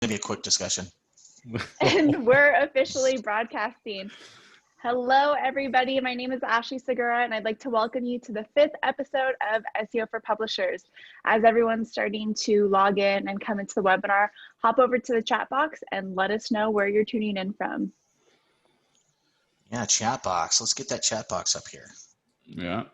Maybe a quick discussion. And we're officially broadcasting. Hello, everybody. My name is Ashley Segura, and I'd like to welcome you to the 5th episode of SEO for Publishers. As everyone's starting to log in and come into the webinar, hop over to the chat box and let us know where you're tuning in from. Yeah, chat box. Let's get that chat box up here. Yeah.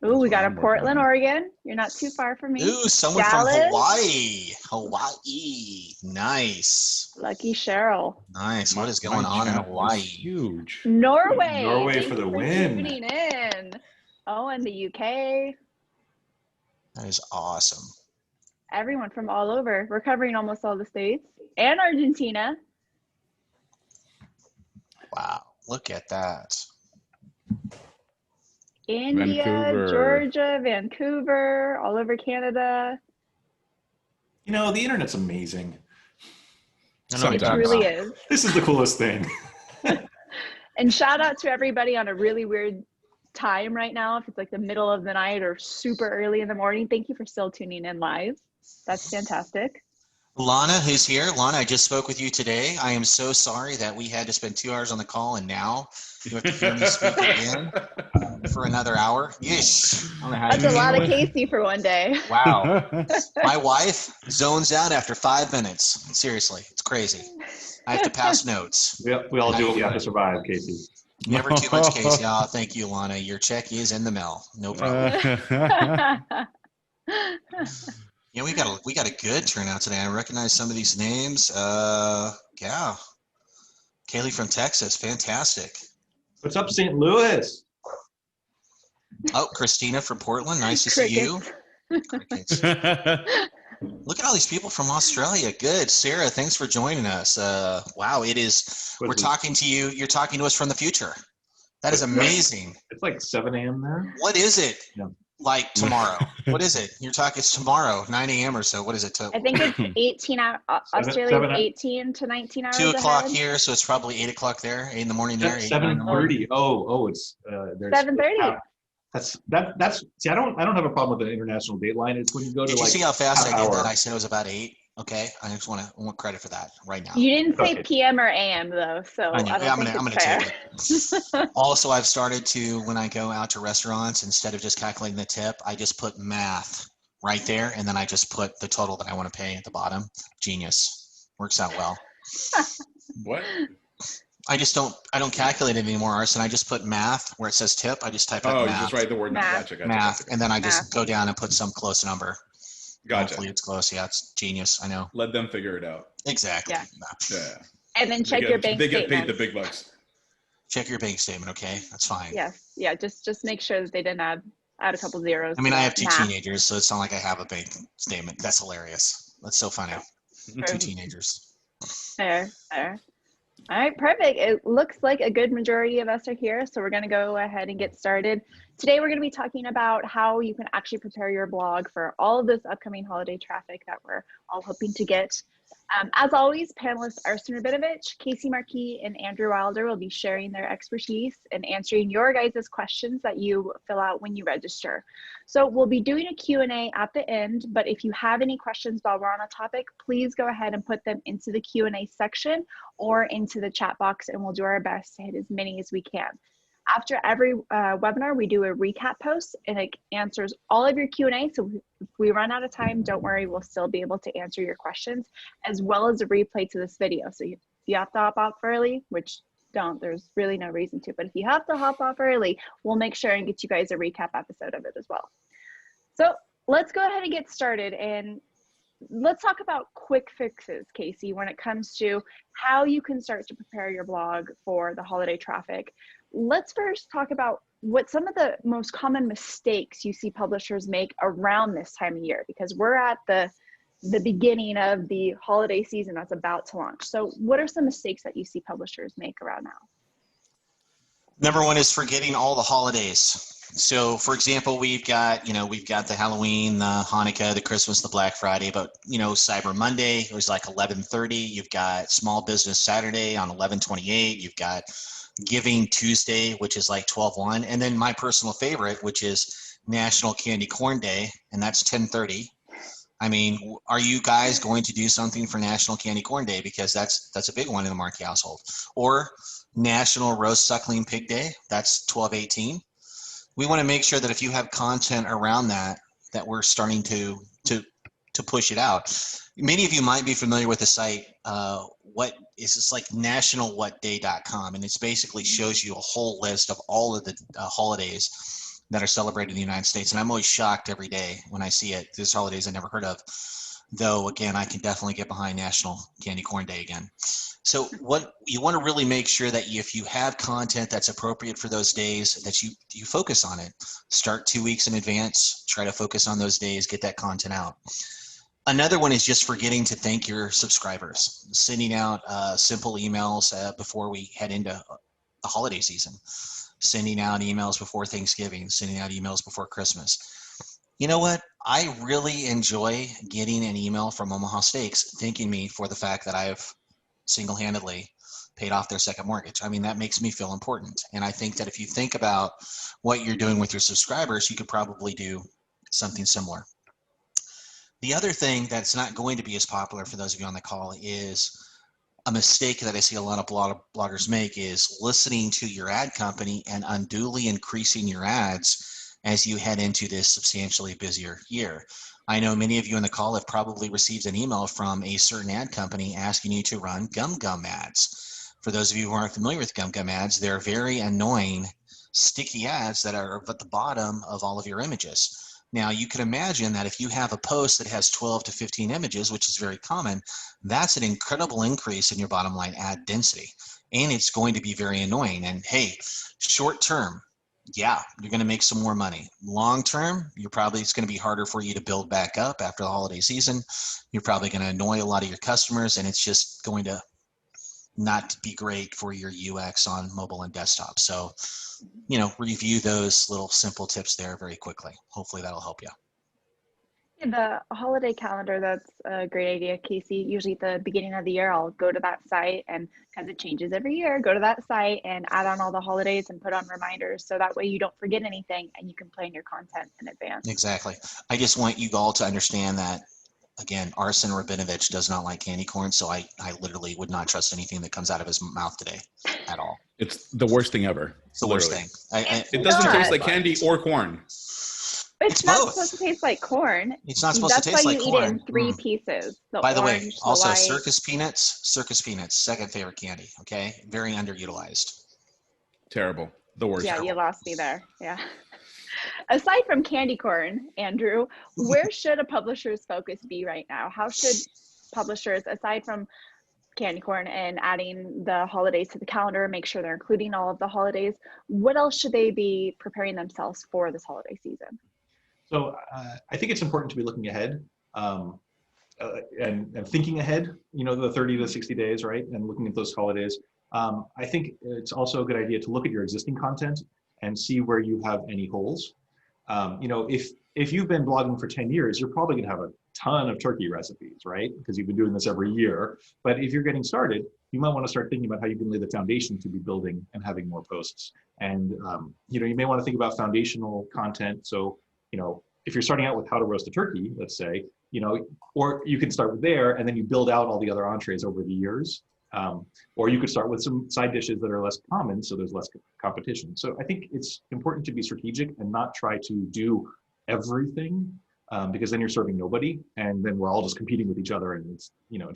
Ooh, we got a Portland, Oregon. You're not too far from me. Ooh, someone Dallas. from Hawaii. Hawaii. Nice. Lucky Cheryl. Nice. What is going on in Hawaii? Huge. Norway. Norway Thank for the you win. Tuning in. Oh, and the UK. That is awesome. Everyone from all over. We're covering almost all the states and Argentina. Wow. Look at that. India, Vancouver. Georgia, Vancouver, all over Canada. You know, the internet's amazing. I know what It you're talking truly about. is. This is the coolest thing. And shout out to everybody on a really weird time right now. If it's like the middle of the night or super early in the morning, thank you for still tuning in live. That's fantastic. Lana, who's here. Lana, I just spoke with you today. I am so sorry that we had to spend 2 hours on the call, and now you have to hear me speak again for another hour. Yeesh. I don't know how That's you a lot of handle it. Casey for one day. Wow. My wife zones out after 5 minutes. Seriously, it's crazy. I have to pass notes. We all do what we have to survive, Casey. Never too much, Casey. Oh, thank you, Lana. Your check is in the mail. No problem. Yeah, we got a good turnout today. I recognize some of these names. Yeah. Kaylee from Texas, fantastic. What's up, St. Louis? Oh, Christina from Portland, nice to see you. Crickets. Look at all these people from Australia. Good. Sarah, thanks for joining us. Wow, it is. We're talking to you. You're talking to us from the future. That is amazing. It's like 7 a.m. there. What is it? Yeah. Like tomorrow? What is it? You're talking, it's tomorrow, 9 a.m. or so. What is it? I think it's 18 hours. Australia's 18 to 19 hours 2 o'clock ahead. here, so it's probably 8 o'clock there, 8 in the morning there. 7:30. Oh, it's there's 7:30. That's see, I don't have a problem with the international dateline. It's when you go to Did you like see how fast I half did hour. that? I said it was about 8. Okay, I just want credit for that right now. You didn't say Okay. PM or AM though, so I know. I don't Yeah, think I'm it's gonna fair. take it. Also, I've started to, when I go out to restaurants, instead of just calculating the tip, I just put math right there, and then I just put the total that I want to pay at the bottom. Genius. Works out well. What? I don't calculate it anymore, Arsen. I just put math where it says tip. I just type out Oh, you math. just write the word Math. gotcha. Math, and then I just Math. go down and put some close number. Gotcha. Hopefully it's close. Yeah, it's genius. I know. Let them figure it out. Exactly. Yeah. Yeah. And then check your bank They get statement. paid the big bucks. Check your bank statement, okay? That's fine. Yes. Yeah. Just make sure that they didn't add a couple zeros. I mean, to I that have 2 math. teenagers, so it's not like I have a bank statement. That's hilarious. That's so funny. 2 teenagers. Fair. All right, perfect. It looks like a good majority of us are here, so we're going to go ahead and get started. Today, we're going to be talking about how you can actually prepare your blog for all of this upcoming holiday traffic that we're all hoping to get. As always, panelists Arsen Rabinovich, Casey Markee, and Andrew Wilder will be sharing their expertise and answering your guys' questions that you fill out when you register. So we'll be doing a Q&A at the end, but if you have any questions while we're on a topic, please go ahead and put them into the Q&A section or into the chat box, and we'll do our best to hit as many as we can. After every webinar, we do a recap post, and it answers all of your Q&A. So if we run out of time, don't worry, we'll still be able to answer your questions, as well as a replay to this video. So if you have to hop off early, which there's really no reason to, but if you have to hop off early, we'll make sure and get you guys a recap episode of it as well. So let's go ahead and get started, and let's talk about quick fixes, Casey, when it comes to how you can start to prepare your blog for the holiday traffic. Let's first talk about what some of the most common mistakes you see publishers make around this time of year, because we're at the beginning of the holiday season that's about to launch. So what are some mistakes that you see publishers make around now? Number one is forgetting all the holidays. So for example, we've got the Halloween, the Hanukkah, the Christmas, the Black Friday, but Cyber Monday, it was like 11:30. You've got Small Business Saturday on 11/28. You've got Giving Tuesday, which is like 12/1. And then my personal favorite, which is National Candy Corn Day, and that's 10:30. I mean, are you guys going to do something for National Candy Corn Day? Because that's a big one in the Markee household. Or National Roast Suckling Pig Day, that's 12/18. We want to make sure that if you have content around that, that we're starting to push it out. Many of you might be familiar with the site, it's like nationalwhatday.com, and it basically shows you a whole list of all of the holidays that are celebrated in the United States. And I'm always shocked every day when I see it. There's holidays I never heard of. Though, again, I can definitely get behind National Candy Corn Day again. So what you want to really make sure that if you have content that's appropriate for those days, that you focus on it. Start 2 weeks in advance, try to focus on those days, get that content out. Another one is just forgetting to thank your subscribers, sending out simple emails before we head into the holiday season, sending out emails before Thanksgiving, sending out emails before Christmas. You know what? I really enjoy getting an email from Omaha Steaks thanking me for the fact that I've single-handedly paid off their second mortgage. I mean, that makes me feel important. And I think that if you think about what you're doing with your subscribers, you could probably do something similar. The other thing that's not going to be as popular for those of you on the call is a mistake that I see a lot of bloggers make is listening to your ad company and unduly increasing your ads as you head into this substantially busier year. I know many of you on the call have probably received an email from a certain ad company asking you to run Gum Gum ads. For those of you who aren't familiar with Gum Gum ads, they're very annoying, sticky ads that are at the bottom of all of your images. Now, you can imagine that if you have a post that has 12 to 15 images, which is very common, that's an incredible increase in your bottom line ad density. And it's going to be very annoying. And hey, short term, yeah, you're going to make some more money. Long term, it's going to be harder for you to build back up after the holiday season. You're probably going to annoy a lot of your customers, and it's just going to not be great for your UX on mobile and desktop. So, review those little simple tips there very quickly. Hopefully that'll help you. The holiday calendar, that's a great idea, Casey. Usually at the beginning of the year, I'll go to that site, and because it changes every year, go to that site and add on all the holidays and put on reminders. So that way you don't forget anything and you can plan your content in advance. Exactly. I just want you all to understand that, again, Arsen Rabinovich does not like candy corn, so I literally would not trust anything that comes out of his mouth today at all. It's the worst thing ever. It's the worst thing. It doesn't taste like candy or corn. It's not supposed to taste like corn. It's not supposed to taste like corn. That's why you eat it in three pieces. By the way, also circus peanuts, second favorite candy, okay? Very underutilized. Terrible. The worst. Yeah, you lost me there. Yeah. Aside from candy corn, Andrew, where should a publisher's focus be right now? How should publishers, aside from candy corn and adding the holidays to the calendar, make sure they're including all of the holidays, what else should they be preparing themselves for this holiday season? So I think it's important to be looking ahead and thinking ahead, the 30 to 60 days, right? And looking at those holidays. I think it's also a good idea to look at your existing content and see where you have any holes. If you've been blogging for 10 years, you're probably gonna have a ton of turkey recipes, right? Because you've been doing this every year. But if you're getting started, you might want to start thinking about how you can lay the foundation to be building and having more posts. And you may want to think about foundational content. So if you're starting out with how to roast a turkey, let's say, or you can start there and then you build out all the other entrees over the years. Or you could start with some side dishes that are less common, so there's less competition. So I think it's important to be strategic and not try to do everything, because then you're serving nobody, and then we're all just competing with each other, and it's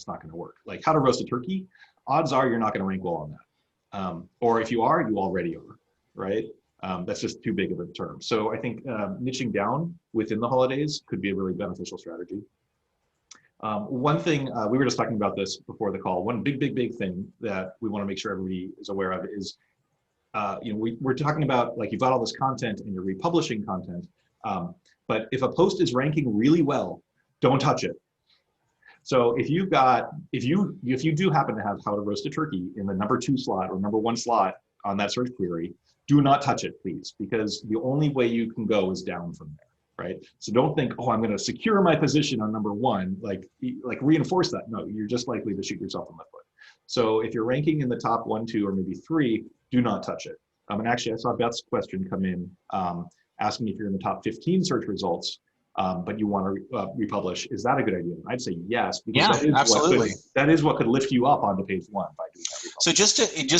not going to work. Like how to roast a turkey, odds are you're not going to rank well on that. Or if you are, you already are, right? That's just too big of a term. So I think niching down within the holidays could be a really beneficial strategy. One thing, we were just talking about this before the call, one big thing that we want to make sure everybody is aware of is, we're talking about, like, you've got all this content and you're republishing content, but if a post is ranking really well, don't touch it. So if you do happen to have how to roast a turkey in the #2 slot or #1 slot on that search query, do not touch it, please, because the only way you can go is down from there, right? So don't think, oh, I'm going to secure my position on #1, like reinforce that. No, you're just likely to shoot yourself in the foot. So if you're ranking in the top 1, 2, or maybe 3, do not touch it. And actually, I saw Beth's question come in asking if you're in the top 15 search results. but you want to republish. Is that a good idea? I'd say yes, because Yeah, absolutely. that is what could lift you up onto page one by doing that. So just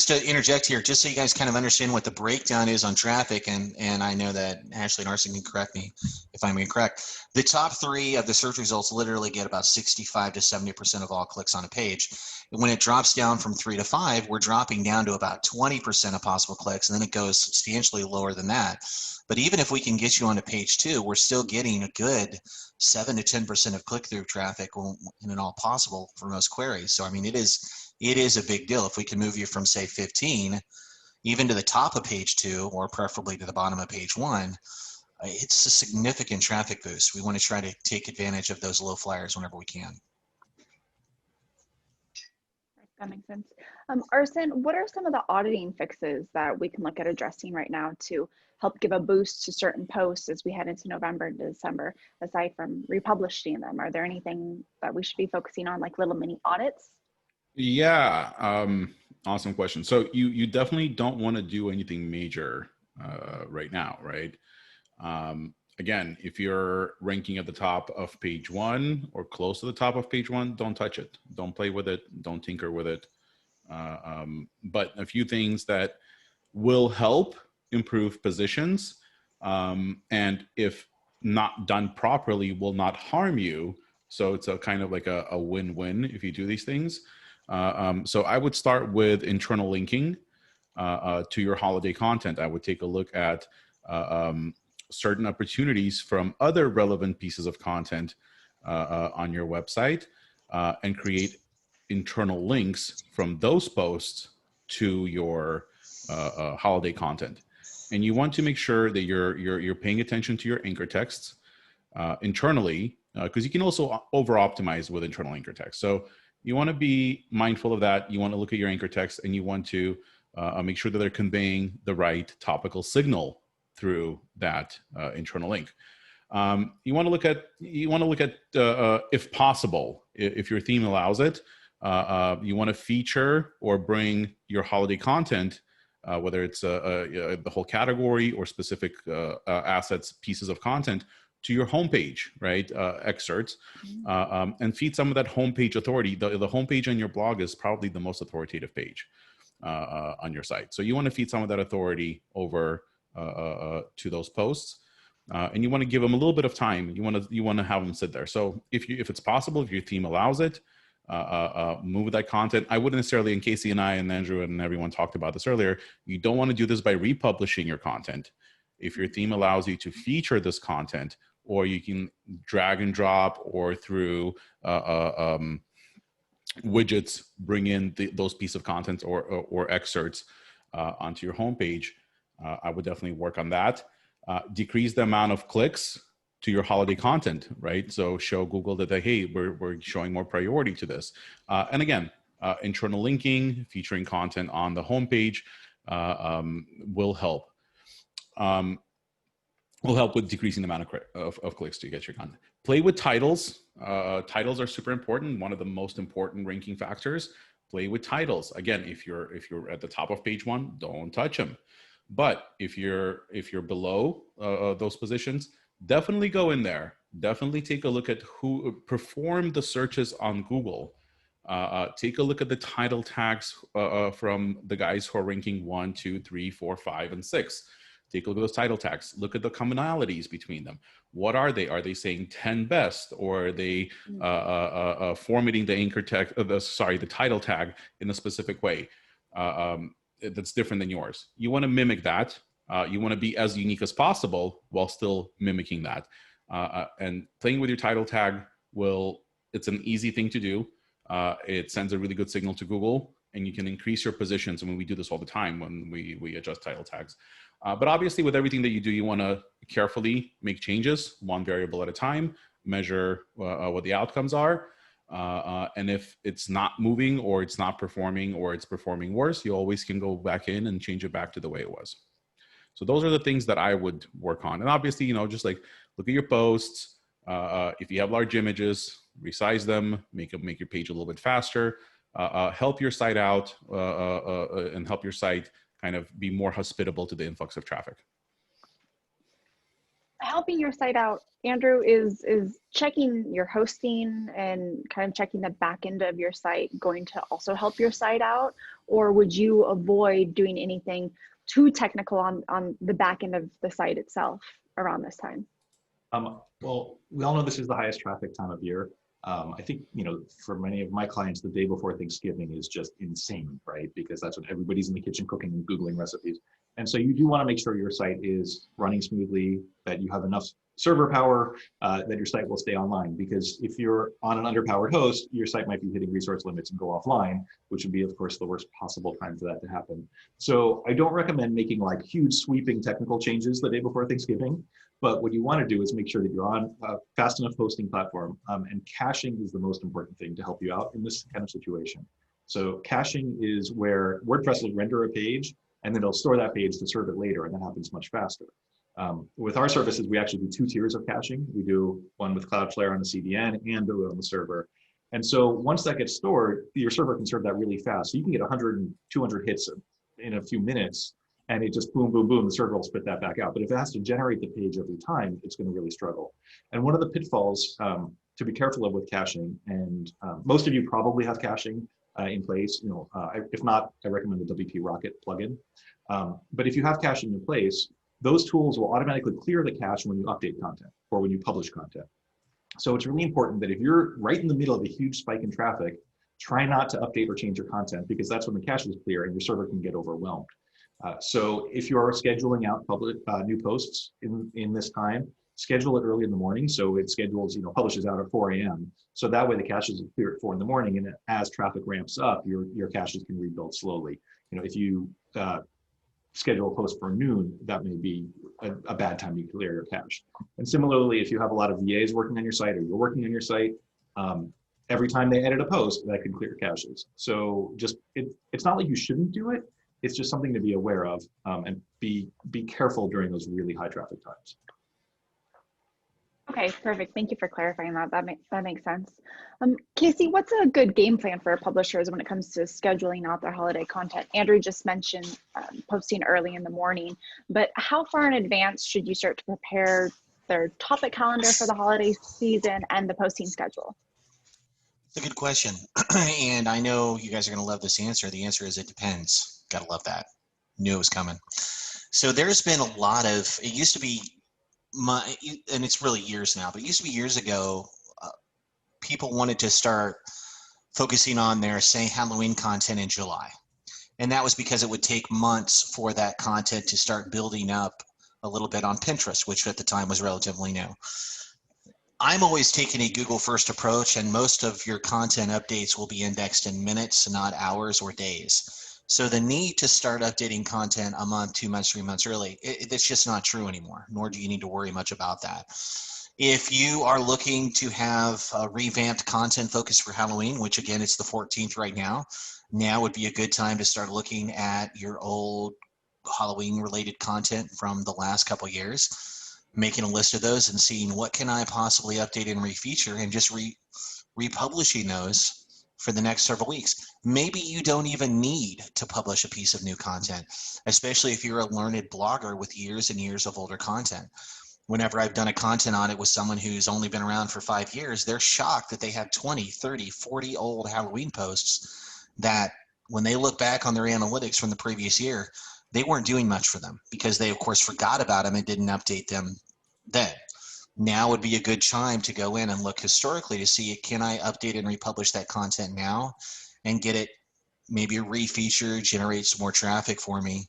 to interject here, just so you guys kind of understand what the breakdown is on traffic, and I know that Ashley and Arsen can correct me if I'm incorrect. The top 3 of the search results literally get about 65 to 70% of all clicks on a page. And when it drops down from 3 to 5, we're dropping down to about 20% of possible clicks, and then it goes substantially lower than that. But even if we can get you onto page 2, we're still getting a good 7 to 10% of click-through traffic in all possible for most queries. So I mean, it is a big deal if we can move you from, say, 15 even to the top of page 2, or preferably to the bottom of page 1. It's a significant traffic boost. We want to try to take advantage of those low flyers whenever we can. That makes sense. Arsen, what are some of the auditing fixes that we can look at addressing right now to help give a boost to certain posts as we head into November and December, aside from republishing them? Are there anything that we should be focusing on, like little mini audits? Yeah, awesome question. So you definitely don't want to do anything major right now, right? Again, if you're ranking at the top of page 1 or close to the top of page 1, don't touch it. Don't play with it. Don't tinker with it. But a few things that will help improve positions, and if not done properly, will not harm you. So it's a kind of like a win-win if you do these things. So I would start with internal linking to your holiday content. I would take a look at certain opportunities from other relevant pieces of content on your website and create internal links from those posts to your holiday content. And you want to make sure that you're paying attention to your anchor texts internally, because you can also over optimize with internal anchor text. So you want to be mindful of that. You want to look at your anchor text, and you want to make sure that they're conveying the right topical signal through that internal link. You want to look at if possible, if your theme allows it, you want to feature or bring your holiday content, whether it's the whole category or specific assets, pieces of content, to your homepage, right? Excerpts, and feed some of that homepage authority. The homepage on your blog is probably the most authoritative page on your site. So you want to feed some of that authority over to those posts, and you want to give them a little bit of time. You want to have them sit there. So if it's possible, if your theme allows it, move that content. I wouldn't necessarily, and Casey and I and Andrew and everyone talked about this earlier, you don't want to do this by republishing your content. If your theme allows you to feature this content, or you can drag and drop, or through widgets, bring in those pieces of content or excerpts onto your homepage, I would definitely work on that. Decrease the amount of clicks to your holiday content, right? So show Google that, hey, we're showing more priority to this. And again, internal linking, featuring content on the homepage will help. Will help with decreasing the amount of clicks to get your content. Play with titles. Titles are super important. One of the most important ranking factors. Play with titles. Again, if you're at the top of page 1, don't touch them. But if you're below those positions, definitely go in there. Definitely take a look at who performed the searches on Google. Take a look at the title tags from the guys who are ranking 1, 2, 3, 4, 5, and 6. Take a look at those title tags. Look at the commonalities between them. What are they? Are they saying 10 best, or are they formatting the anchor tag, the title tag in a specific way that's different than yours? You want to mimic that. You want to be as unique as possible while still mimicking that. And playing with your title tag it's an easy thing to do. It sends a really good signal to Google, and you can increase your positions. I mean, we do this all the time when we adjust title tags. But obviously, with everything that you do, you want to carefully make changes, one variable at a time, measure what the outcomes are. And if it's not moving, or it's not performing, or it's performing worse, you always can go back in and change it back to the way it was. So those are the things that I would work on. And obviously, just like look at your posts. If you have large images, resize them, make your page a little bit faster, help your site out, and help your site kind of be more hospitable to the influx of traffic. helping your site out, Andrew, is checking your hosting and kind of checking the back end of your site going to also help your site out? Or would you avoid doing anything too technical on the back end of the site itself around this time? Well, we all know this is the highest traffic time of year. I think, for many of my clients, the day before Thanksgiving is just insane, right? Because that's when everybody's in the kitchen cooking and Googling recipes. And so you do want to make sure your site is running smoothly, that you have enough server power, that your site will stay online. Because if you're on an underpowered host, your site might be hitting resource limits and go offline, which would be, of course, the worst possible time for that to happen. So I don't recommend making like huge sweeping technical changes the day before Thanksgiving. But what you want to do is make sure that you're on a fast enough hosting platform, and caching is the most important thing to help you out in this kind of situation. So caching is where WordPress will render a page and then it'll store that page to serve it later, and that happens much faster. With our services, we actually do 2 tiers of caching. We do one with Cloudflare on the CDN and do it on the server. And so once that gets stored, your server can serve that really fast. So you can get 100 and 200 hits in a few minutes, and it just boom, boom, boom, the server will spit that back out. But if it has to generate the page every time, it's going to really struggle. And one of the pitfalls to be careful of with caching, and most of you probably have caching in place. If not, I recommend the WP Rocket plugin. But if you have caching in place, those tools will automatically clear the cache when you update content or when you publish content. So it's really important that if you're right in the middle of a huge spike in traffic, try not to update or change your content, because that's when the cache is clear and your server can get overwhelmed. So if you're scheduling out public new posts in this time, schedule it early in the morning. So it schedules, publishes out at 4 a.m. So that way the caches are clear at 4 in the morning, and as traffic ramps up, your caches can rebuild slowly. If you schedule a post for noon, that may be a bad time to clear your cache. And similarly, if you have a lot of VAs working on your site, or you're working on your site, every time they edit a post, that can clear caches. So it's not like you shouldn't do it. It's just something to be aware of, and be careful during those really high traffic times. Okay, perfect. Thank you for clarifying that. That makes sense. Casey, what's a good game plan for publishers when it comes to scheduling out their holiday content? Andrew just mentioned posting early in the morning, but how far in advance should you start to prepare their topic calendar for the holiday season and the posting schedule? It's a good question. And I know you guys are going to love this answer. The answer is it depends. Gotta love that. Knew it was coming. So there's been a lot of, it used to be and it's really years now, but it used to be years ago, people wanted to start focusing on their, say, Halloween content in July. And that was because it would take months for that content to start building up a little bit on Pinterest, which at the time was relatively new. I'm always taking a Google first approach, and most of your content updates will be indexed in minutes, not hours or days. So the need to start updating content a month, 2 months, 3 months early, it's just not true anymore, nor do you need to worry much about that. If you are looking to have a revamped content focus for Halloween, which again, it's the 14th right now would be a good time to start looking at your old Halloween related content from the last couple years, making a list of those and seeing what can I possibly update and refeature, and just republishing those for the next several weeks. Maybe you don't even need to publish a piece of new content, especially if you're a learned blogger with years and years of older content. Whenever I've done a content audit with someone who's only been around for 5 years, they're shocked that they have 20, 30, 40 old Halloween posts that when they look back on their analytics from the previous year, they weren't doing much for them because they, of course, forgot about them and didn't update them then. Now would be a good time to go in and look historically to see, can I update and republish that content now and get it maybe refeatured, generate some more traffic for me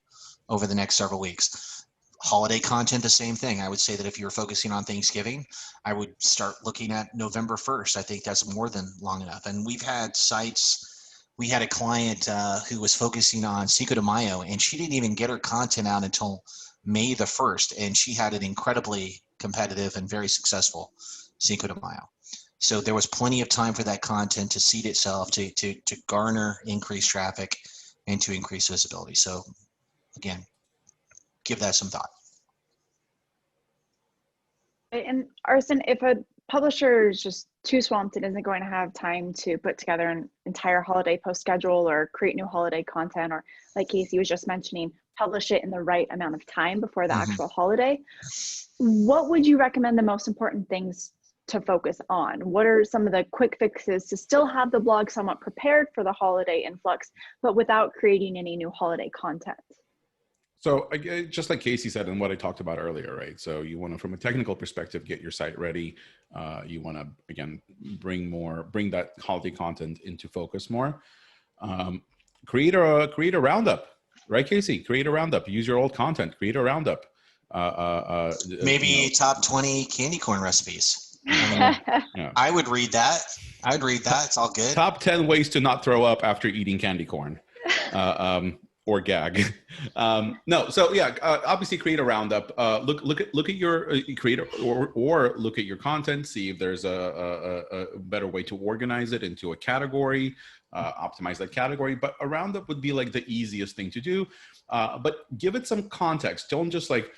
over the next several weeks. Holiday content, the same thing. I would say that if you're focusing on Thanksgiving, I would start looking at November 1st. I think that's more than long enough. And we've had sites, we had a client who was focusing on Cinco de Mayo, and she didn't even get her content out until May the 1st, and she had an incredibly competitive and very successful Cinco de Mayo. So there was plenty of time for that content to seed itself, to garner increased traffic and to increase visibility. So again, give that some thought. And Arsen, if a publisher is just too swamped and isn't going to have time to put together an entire holiday post schedule or create new holiday content, or like Casey was just mentioning, publish it in the right amount of time before the actual holiday, what would you recommend the most important things to focus on? What are some of the quick fixes to still have the blog somewhat prepared for the holiday influx, but without creating any new holiday content? So just like Casey said and what I talked about earlier, right? So you want to, from a technical perspective, get your site ready. You want to, again, bring that holiday content into focus more. Create a roundup, right, Casey? Create a roundup. Use your old content. Create a roundup. Maybe top 20 candy corn recipes. I would read that. It's all good. Top 10 ways to not throw up after eating candy corn. Or gag. No, so yeah, obviously create a roundup. Look at your create or look at your content. See if there's a better way to organize it into a category. Optimize that category. But a roundup would be like the easiest thing to do. But give it some context. Don't just like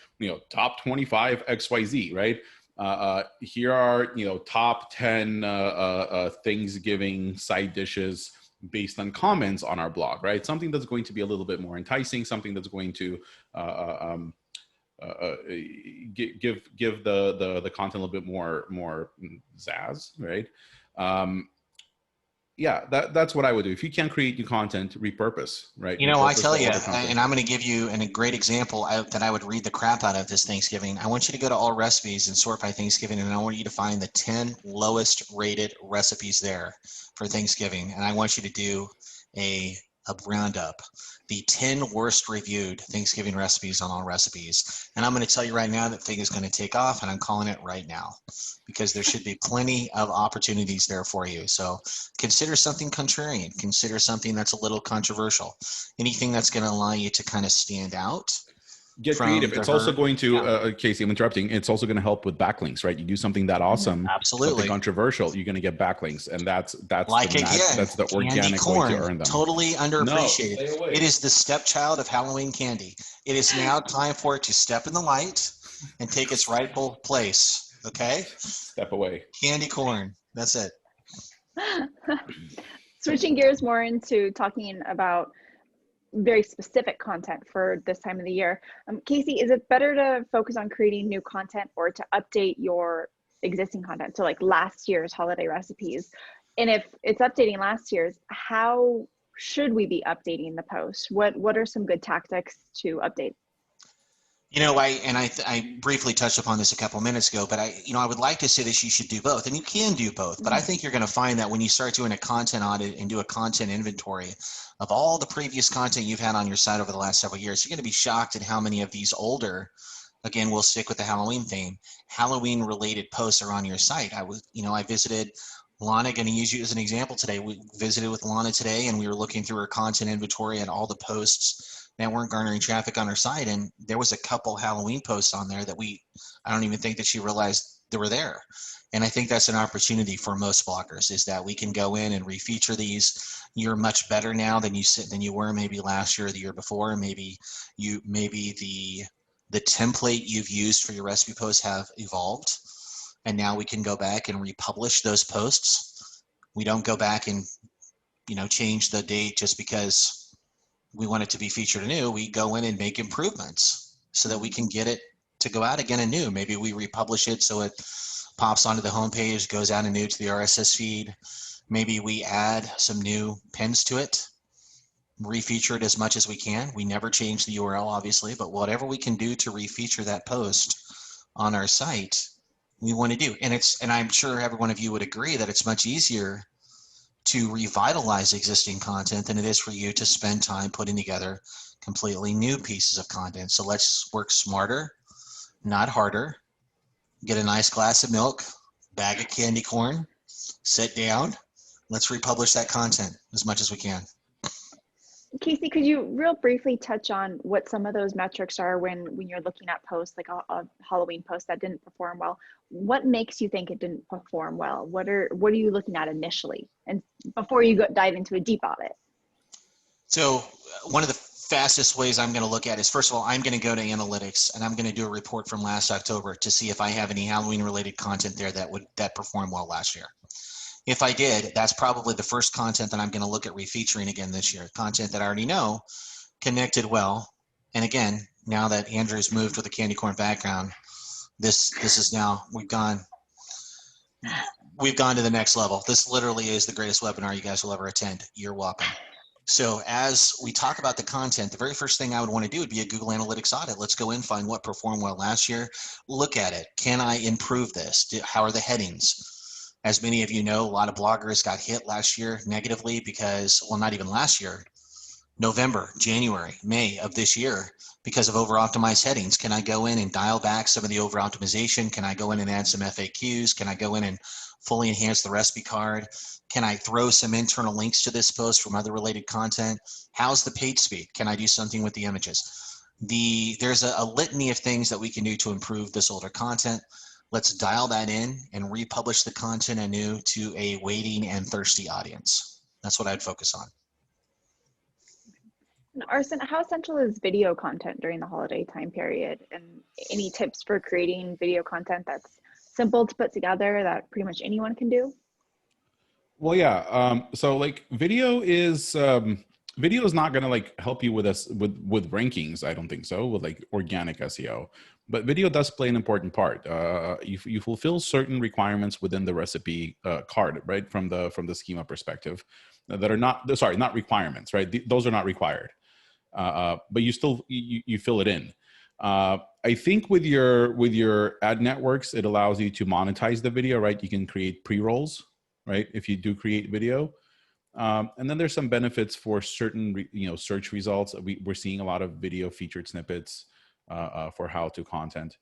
top 25 XYZ, right? Here are top 10 Thanksgiving side dishes based on comments on our blog, right? Something that's going to be a little bit more enticing, something that's going to give the content a little bit more zazz, right? Yeah, that's what I would do. If you can't create new content, repurpose, right? I tell you, and I'm going to give you a great example that I would read the crap out of this Thanksgiving. I want you to go to all recipes and sort by Thanksgiving, and I want you to find the 10 lowest rated recipes there for Thanksgiving. And I want you to do a roundup, the 10 worst reviewed Thanksgiving recipes on all recipes. And I'm going to tell you right now that thing is going to take off, and I'm calling it right now, because there should be plenty of opportunities there for you. So consider something contrarian, consider something that's a little controversial, anything that's going to allow you to kind of stand out. Get creative. It's also going to, Casey, I'm interrupting. It's also going to help with backlinks, right? You do something that awesome, absolutely, something controversial, you're going to get backlinks, and that's like that's the organic way to earn them. Totally underappreciated. No, it is the stepchild of Halloween candy. It is now time for it to step in the light and take its rightful place. Okay, step away. Candy corn. That's it. Switching gears more into talking about very specific content for this time of the year. Casey, is it better to focus on creating new content or to update your existing content? So like last year's holiday recipes. And if it's updating last year's, how should we be updating the post? What are some good tactics to update? I briefly touched upon this a couple minutes ago, but I would like to say that you should do both, and you can do both. But I think you're going to find that when you start doing a content audit and do a content inventory of all the previous content you've had on your site over the last several years, you're going to be shocked at how many of these older, again, we'll stick with the Halloween theme, Halloween related posts are on your site. I visited Lana, going to use you as an example today. We visited with Lana today, and we were looking through her content inventory and all the posts that weren't garnering traffic on her site, and there was a couple Halloween posts on there that I don't even think that she realized they were there. And I think that's an opportunity for most bloggers, is that we can go in and refeature these. You're much better now than you were maybe last year or the year before. Maybe the template you've used for your recipe posts have evolved, and now we can go back and republish those posts. We don't go back and change the date just because we want it to be featured anew. We go in and make improvements so that we can get it to go out again anew. Maybe we republish it so it pops onto the homepage, goes out anew to the RSS feed. Maybe we add some new pins to it, refeature it as much as we can. We never change the URL, obviously, but whatever we can do to refeature that post on our site, we want to do. And I'm sure every one of you would agree that it's much easier to revitalize existing content than it is for you to spend time putting together completely new pieces of content. So let's work smarter, not harder. Get a nice glass of milk, bag of candy corn, sit down. Let's republish that content as much as we can. Casey, could you real briefly touch on what some of those metrics are when you're looking at posts, like a Halloween post that didn't perform well? What makes you think it didn't perform well? What are you looking at initially, and before you dive into a deep audit? So one of the fastest ways I'm going to look at is, first of all, I'm going to go to analytics and I'm going to do a report from last October to see if I have any Halloween related content there that performed well last year. If I did, that's probably the first content that I'm going to look at refeaturing again this year. Content that I already know connected well. And again, now that Andrew's moved with a candy corn background, this is now, we've gone to the next level. This literally is the greatest webinar you guys will ever attend. You're welcome. So as we talk about the content, the very first thing I would want to do would be a Google Analytics audit. Let's go in, find what performed well last year, look at it. Can I improve this? How are the headings? As many of you know, a lot of bloggers got hit last year negatively because, well, not even last year, November, January, May of this year, because of over-optimized headings. Can I go in and dial back some of the over-optimization? Can I go in and add some FAQs? Can I go in and fully enhance the recipe card? Can I throw some internal links to this post from other related content? How's the page speed? Can I do something with the images? There's a litany of things that we can do to improve this older content. Let's dial that in and republish the content anew to a waiting and thirsty audience. That's what I'd focus on. And Arsen, how essential is video content during the holiday time period? And any tips for creating video content that's simple to put together that pretty much anyone can do? Well, yeah. So like video is not going to like help you with with rankings. I don't think so, with like organic SEO, but video does play an important part. You fulfill certain requirements within the recipe card, right? From the schema perspective, that are not requirements, right? Those are not required, but you still you fill it in. I think with your ad networks, it allows you to monetize the video, right? You can create pre-rolls, right? If you do create video. And then there's some benefits for certain, search results. We're seeing a lot of video featured snippets for how-to content.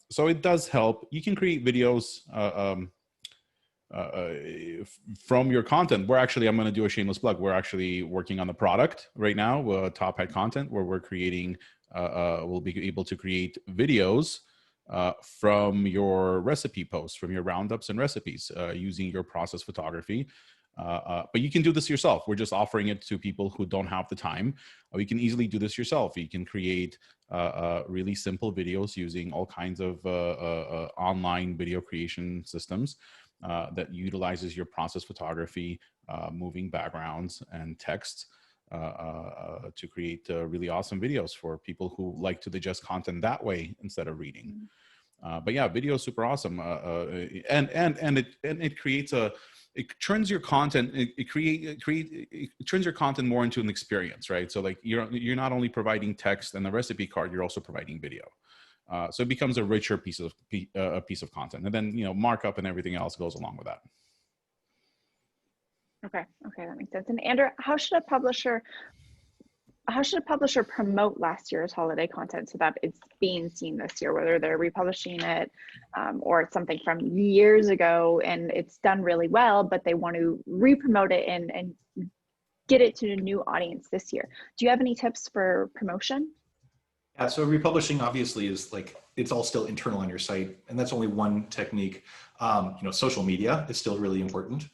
So it does help. You can create videos from your content. I'm going to do a shameless plug. We're actually working on the product right now, Top Hat Content, where we're creating, we'll be able to create videos from your recipe posts, from your roundups and recipes, using your process photography. But you can do this yourself. We're just offering it to people who don't have the time. You can easily do this yourself. You can create really simple videos using all kinds of online video creation systems that utilizes your process photography, moving backgrounds and text to create really awesome videos for people who like to digest content that way instead of reading. But yeah, video is super awesome, and it creates it turns your content, it turns your content more into an experience, right? So like you're not only providing text and the recipe card, you're also providing video. So it becomes a richer piece of content, and then markup and everything else goes along with that. Okay, that makes sense. And Andrew, how should a publisher promote last year's holiday content so that it's being seen this year, whether they're republishing it or it's something from years ago and it's done really well, but they want to re-promote it and get it to a new audience this year? Do you have any tips for promotion? Yeah, so republishing obviously is like, it's all still internal on your site, and that's only one technique. Social media is still really important.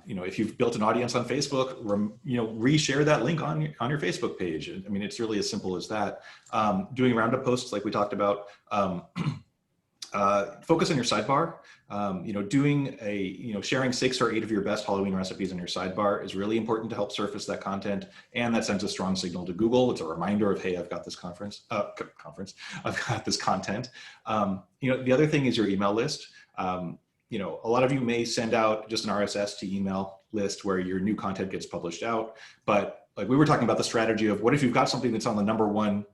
If you've built an audience on Facebook, reshare that link on your Facebook page. I mean, it's really as simple as that. Doing roundup posts like we talked about. Focus on your sidebar. Sharing 6 or 8 of your best Halloween recipes in your sidebar is really important to help surface that content, and that sends a strong signal to Google. It's a reminder of, hey, I've got this I've got this content. The other thing is your email list. A lot of you may send out just an RSS to email list where your new content gets published out, but like we were talking about the strategy of what if you've got something that's on the number one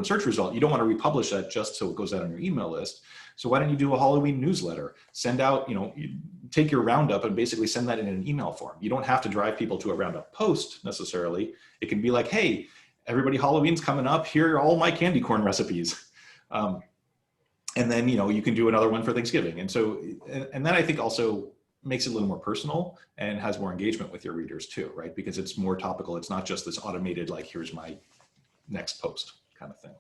search result, you don't want to republish that just so it goes out on your email list. So why don't you do a Halloween newsletter? Send out, you take your roundup and basically send that in an email form. You don't have to drive people to a roundup post necessarily. It can be like, hey, everybody, Halloween's coming up. Here are all my candy corn recipes. And then, you can do another one for Thanksgiving. And so, and that I think also makes it a little more personal and has more engagement with your readers too, right? Because it's more topical. It's not just this automated, like, here's my next post kind of thing.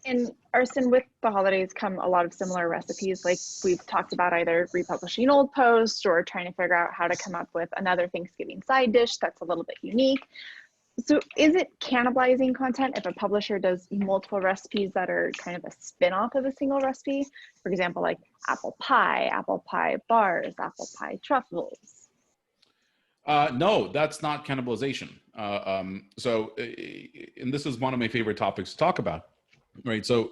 And Arsen, with the holidays come a lot of similar recipes, like we've talked about, either republishing old posts or trying to figure out how to come up with another Thanksgiving side dish that's a little bit unique. So is it cannibalizing content if a publisher does multiple recipes that are kind of a spin-off of a single recipe? For example, like apple pie bars, apple pie truffles. No, that's not cannibalization. And this is one of my favorite topics to talk about. Right. So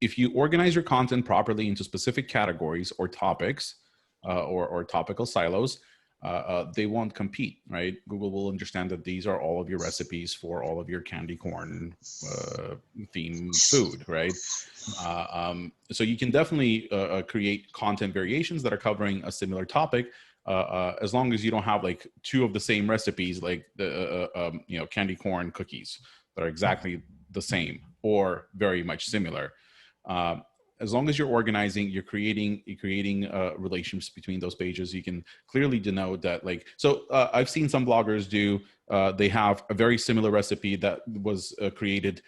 if you organize your content properly into specific categories or topics or topical silos, they won't compete. Right. Google will understand that these are all of your recipes for all of your candy corn themed food. Right. So you can definitely create content variations that are covering a similar topic. As long as you don't have like two of the same recipes, like the candy corn cookies that are exactly the same or very much similar. As long as you're organizing, you're creating relationships between those pages. You can clearly denote that, like, so I've seen some bloggers do, they have a very similar recipe that was created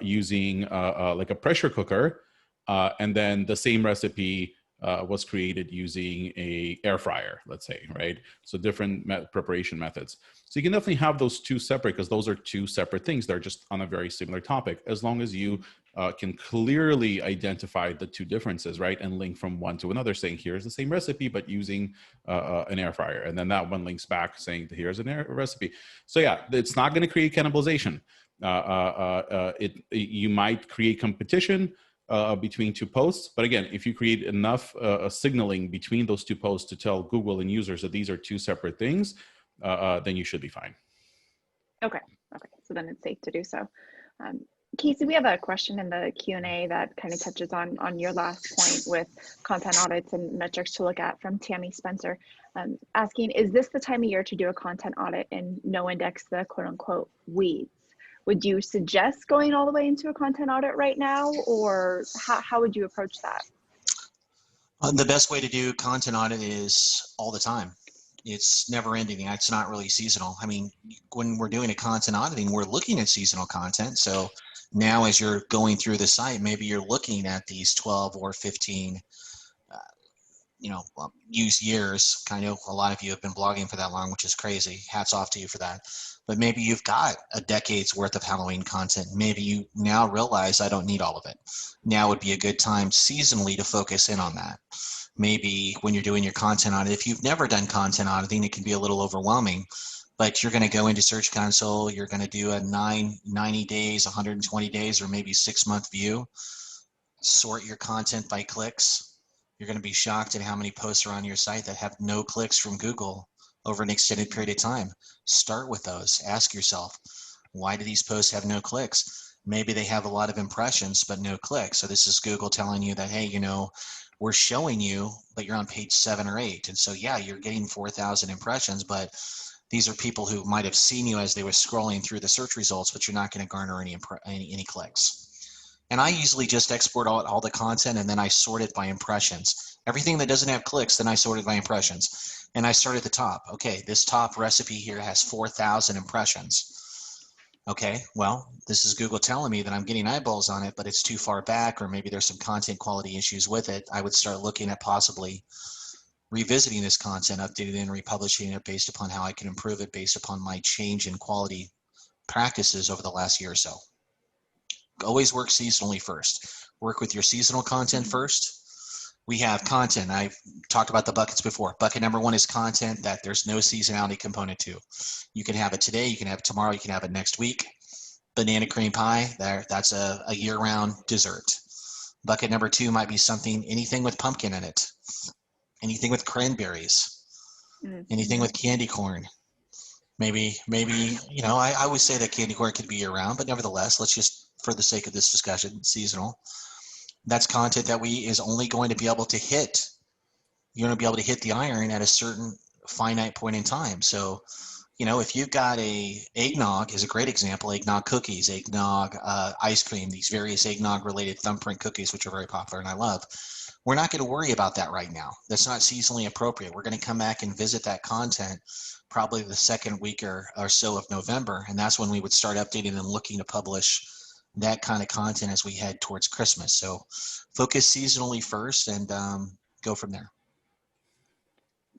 using like a pressure cooker, and then the same recipe was created using a air fryer, let's say, right? So different preparation methods. So you can definitely have those two separate, because those are two separate things. They're just on a very similar topic, as long as you can clearly identify the two differences, right? And link from one to another, saying here's the same recipe, but using an air fryer. And then that one links back saying here's an air recipe. So yeah, it's not going to create cannibalization. You might create competition between two posts. But again, if you create enough signaling between those two posts to tell Google and users that these are two separate things, then you should be fine. Okay. So then it's safe to do so. Casey, we have a question in the Q&A that kind of touches on your last point with content audits and metrics to look at, from Tammy Spencer, asking, is this the time of year to do a content audit and no index the quote unquote weeds? Would you suggest going all the way into a content audit right now, or how would you approach that? The best way to do content audit is all the time. It's never ending. It's not really seasonal. I mean, when we're doing a content auditing, we're looking at seasonal content. So now as you're going through the site, maybe you're looking at these 12 or 15 used years. I know a lot of you have been blogging for that long, which is crazy. Hats off to you for that. But maybe you've got a decade's worth of Halloween content. Maybe you now realize I don't need all of it. Now would be a good time seasonally to focus in on that. Maybe when you're doing your content audit, if you've never done content auditing, it can be a little overwhelming, but you're going to go into Search Console, you're going to do a 90 days, 120 days, or maybe 6-month view, sort your content by clicks. You're going to be shocked at how many posts are on your site that have no clicks from Google over an extended period of time. Start with those. Ask yourself, why do these posts have no clicks? Maybe they have a lot of impressions, but no clicks. So this is Google telling you that, hey, we're showing you, but you're on page 7 or 8. And so, yeah, you're getting 4,000 impressions, but these are people who might have seen you as they were scrolling through the search results, but you're not going to garner any clicks. And I usually just export all the content, and then I sort it by impressions. Everything that doesn't have clicks, then I sort it by impressions. And I start at the top. Okay, this top recipe here has 4,000 impressions. Okay, well, this is Google telling me that I'm getting eyeballs on it, but it's too far back, or maybe there's some content quality issues with it. I would start looking at possibly revisiting this content, updating it, and republishing it based upon how I can improve it based upon my change in quality practices over the last year or so. Always work seasonally first. Work with your seasonal content first. We have content. I've talked about the buckets before. Bucket number 1 is content that there's no seasonality component to. You can have it today, you can have it tomorrow, you can have it next week. Banana cream pie, that's a year-round dessert. Bucket number 2 might be anything with pumpkin in it, anything with cranberries, anything with candy corn. Maybe, I always say that candy corn could be year-round, but nevertheless, let's just, for the sake of this discussion, seasonal. That's content that is only going to be able to hit. You're going to be able to hit the iron at a certain finite point in time. So, if you've got eggnog is a great example, eggnog cookies, eggnog ice cream, these various eggnog related thumbprint cookies, which are very popular and I love. We're not going to worry about that right now. That's not seasonally appropriate. We're going to come back and visit that content probably the second week or so of November. And that's when we would start updating and looking to publish that kind of content as we head towards Christmas. So focus seasonally first and go from there.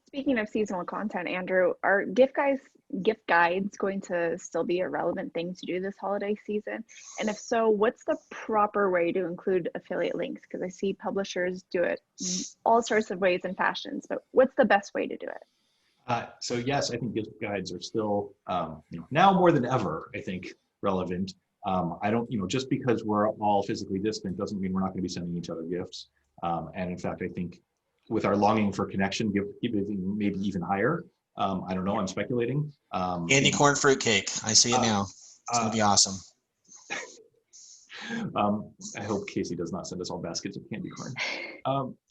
Speaking of seasonal content, Andrew, are gift guides going to still be a relevant thing to do this holiday season? And if so, what's the proper way to include affiliate links? Because I see publishers do it in all sorts of ways and fashions, but what's the best way to do it? So yes, I think gift guides are still, now more than ever, I think, relevant. I don't, just because we're all physically distant doesn't mean we're not going to be sending each other gifts. And in fact, I think with our longing for connection, gift giving maybe even higher. I don't know, I'm speculating. Candy corn fruitcake. I see it now. It's going to be awesome. I hope Casey does not send us all baskets of candy corn.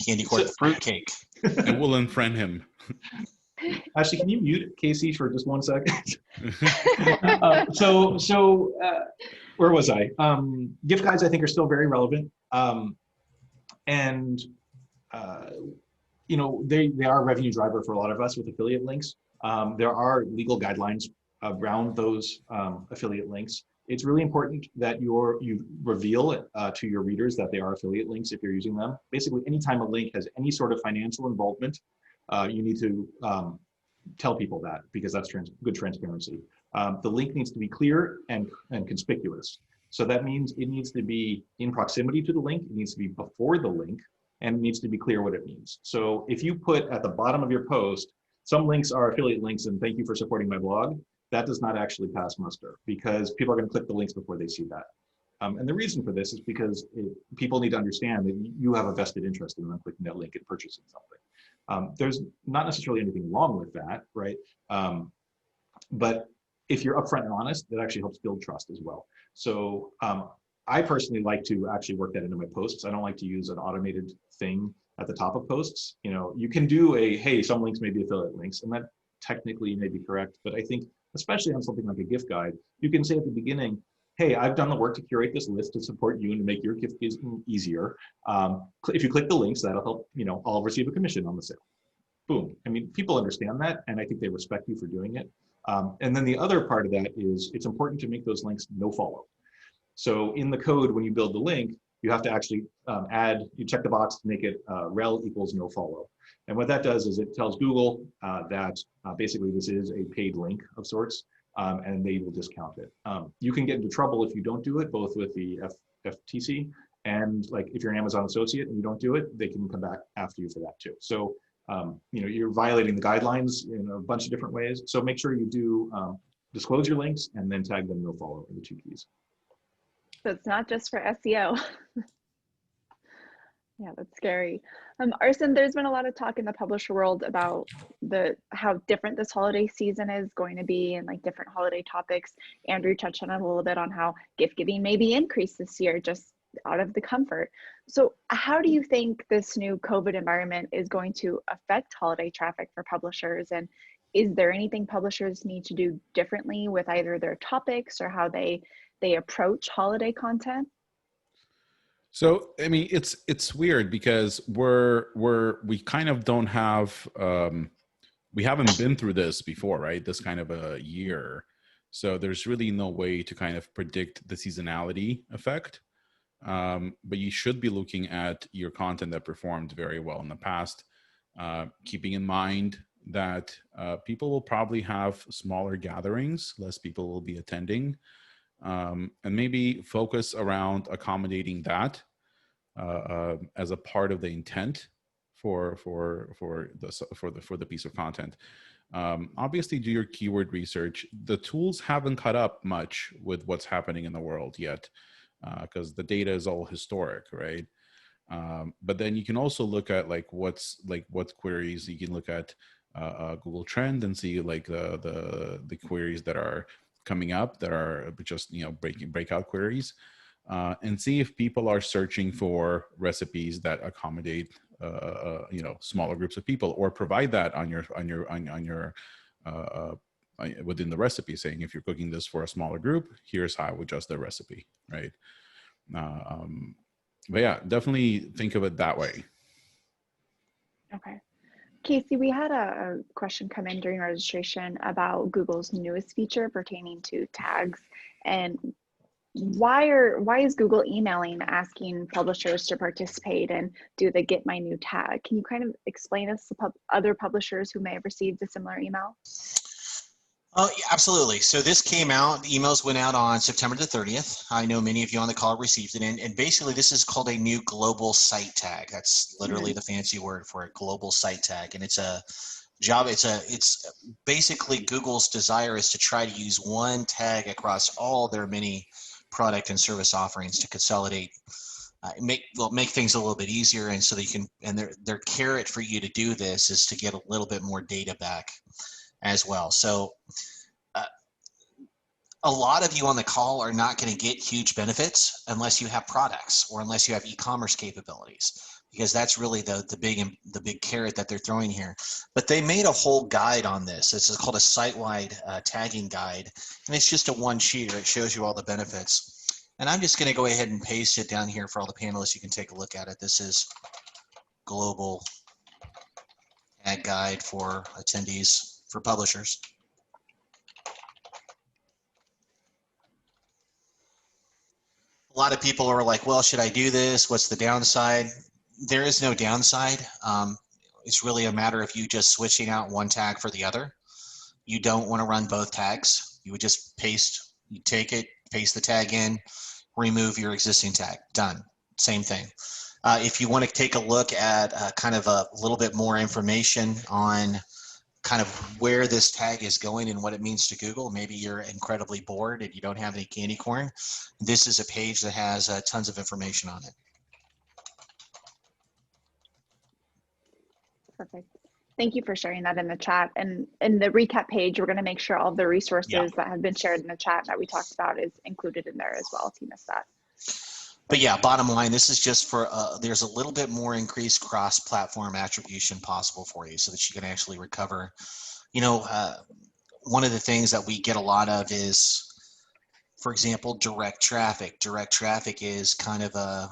Candy corn fruitcake. It will unfriend him. Ashley, can you mute Casey for just 1 second? Where was I? Gift guides, I think, are still very relevant. They are a revenue driver for a lot of us with affiliate links. There are legal guidelines around those affiliate links. It's really important that you reveal to your readers that they are affiliate links if you're using them. Basically, anytime a link has any sort of financial involvement, you need to tell people that, because that's good transparency. The link needs to be clear and conspicuous. So that means it needs to be in proximity to the link, it needs to be before the link, and it needs to be clear what it means. So if you put at the bottom of your post, some links are affiliate links and thank you for supporting my blog, that does not actually pass muster, because people are going to click the links before they see that. And the reason for this is because people need to understand that you have a vested interest in them clicking that link and purchasing something. There's not necessarily anything wrong with that, right? But if you're upfront and honest, that actually helps build trust as well. So I personally like to actually work that into my posts. I don't like to use an automated thing at the top of posts. You can do hey, some links may be affiliate links, and that technically may be correct, but I think especially on something like a gift guide, you can say at the beginning, hey, I've done the work to curate this list to support you and to make your gift easier. If you click the links, that'll help, I'll receive a commission on the sale. Boom. I mean, people understand that, and I think they respect you for doing it. And then the other part of that is it's important to make those links no follow. So in the code, when you build the link, you have to actually you check the box to make it rel equals no follow. And what that does is it tells Google that basically this is a paid link of sorts, and they will discount it. You can get into trouble if you don't do it, both with the FTC and like if you're an Amazon associate and you don't do it, they can come back after you for that too. So you're violating the guidelines in a bunch of different ways. So make sure you do disclose your links and then tag them no follow are the two keys. So it's not just for SEO. Yeah, that's scary. Arsen, there's been a lot of talk in the publisher world about how different this holiday season is going to be and like different holiday topics. Andrew touched on it a little bit on how gift giving may be increased this year just out of the comfort. So how do you think this new COVID environment is going to affect holiday traffic for publishers? And is there anything publishers need to do differently with either their topics or how they approach holiday content? So, I mean, it's weird because we kind of don't have, we haven't been through this before, right? This kind of a year. So there's really no way to kind of predict the seasonality effect. But you should be looking at your content that performed very well in the past, keeping in mind that people will probably have smaller gatherings, less people will be attending. And maybe focus around accommodating that as a part of the intent for the piece of content. Obviously, do your keyword research. The tools haven't caught up much with what's happening in the world yet, because the data is all historic, right? But then you can also look at what queries you can look at Google Trend and see like the queries that are coming up that are just breakout queries, and see if people are searching for recipes that accommodate smaller groups of people, or provide that on your within the recipe, saying if you're cooking this for a smaller group, here's how I would adjust the recipe, right? But yeah, definitely think of it that way. Okay. Casey, we had a question come in during registration about Google's newest feature pertaining to tags. And why is Google emailing asking publishers to participate and do the get my new tag? Can you kind of explain this to other publishers who may have received a similar email? Oh, yeah, absolutely. So this came out, the emails went out on September the 30th. I know many of you on the call received it. And basically this is called a new global site tag. That's literally the fancy word for a global site tag. And it's a job, it's basically Google's desire is to try to use one tag across all their many product and service offerings to consolidate, make things a little bit easier. And so they can, and their carrot for you to do this is to get a little bit more data back as well. So a lot of you on the call are not going to get huge benefits unless you have products or unless you have e-commerce capabilities, because that's really the big carrot that they're throwing here. But they made a whole guide on this. This is called a site-wide tagging guide, and it's just a one-sheeter. It shows you all the benefits. And I'm just going to go ahead and paste it down here for all the panelists. You can take a look at it. This is global tag guide for attendees, for publishers. A lot of people are like, well, should I do this? What's the downside? There is no downside. It's really a matter of you just switching out one tag for the other. You don't want to run both tags. You would just paste, you take it, paste the tag in, remove your existing tag, done. Same thing. If you want to take a look at kind of a little bit more information on kind of where this tag is going and what it means to Google, maybe you're incredibly bored and you don't have any candy corn, this is a page that has tons of information on it. Perfect. Thank you for sharing that in the chat. And in the recap page, we're going to make sure all the resources that have been shared in the chat that we talked about is included in there as well, if you missed that. But yeah, bottom line, this is just for, there's a little bit more increased cross-platform attribution possible for you so that you can actually recover. You know, one of the things that we get a lot of is, for example, direct traffic. Direct traffic is kind of